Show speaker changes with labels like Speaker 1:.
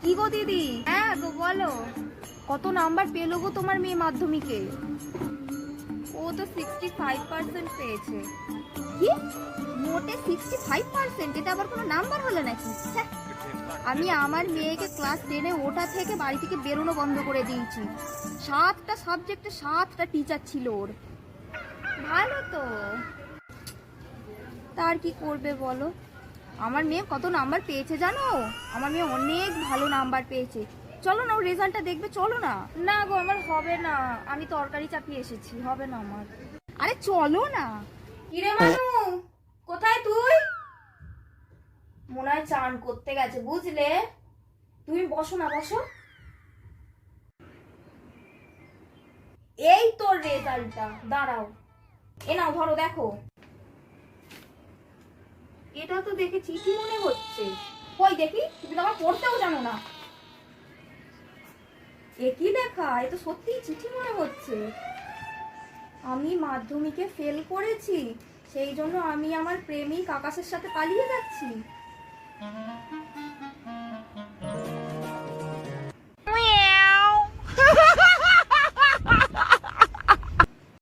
Speaker 1: কি গো দিদি? হ্যাঁ গো বলো। কত নাম্বার পেলো গো তোমার মেয়ে মাধ্যমিকে? ও তো 65% পেয়েছে। কি? মোটে 65%? এটা আবার কোনো নাম্বার হলো নাকি? ছ্যাঃ। আমি আমার মেয়েকে ক্লাস 10-এ ওঠা থেকে বাড়ি থেকে বেরোনো বন্ধ করে দিয়েছি। 7টা সাবজেক্টে 7টা টিচার ছিল ওর। ভালো তো। তার কি করবে বলো? আমার মেয়ে কত নাম্বার পেয়েছে জানো? আমার মেয়ে অনেক ভালো নাম্বার পেয়েছে। চলো না ওর রেজাল্টটা দেখবে, চলো না। না গো আমার হবে না, আমি তরকারি চাপিয়ে এসেছি, হবে না আমার। আরে চলো না। কিরে মানু, কোথায় তুই? মনে হয় চান করতে গেছে বুঝলে। তুমি বসো না, বসো। এই তোর রেজাল্টটা, দাঁড়াও। এ নাও ধরো, দেখো। এটা তো দেখে চিঠি মনে হচ্ছে। কই দেখি, তুমি তো আমার পড়তেও জানো না। একই লেখা, এ তো সত্যিই চিঠি মনে হচ্ছে। আমি মাধ্যমিকে ফেল করেছি, সেই জন্য আমি আমার প্রেমিক আকাশের সাথে পালিয়ে যাচ্ছি।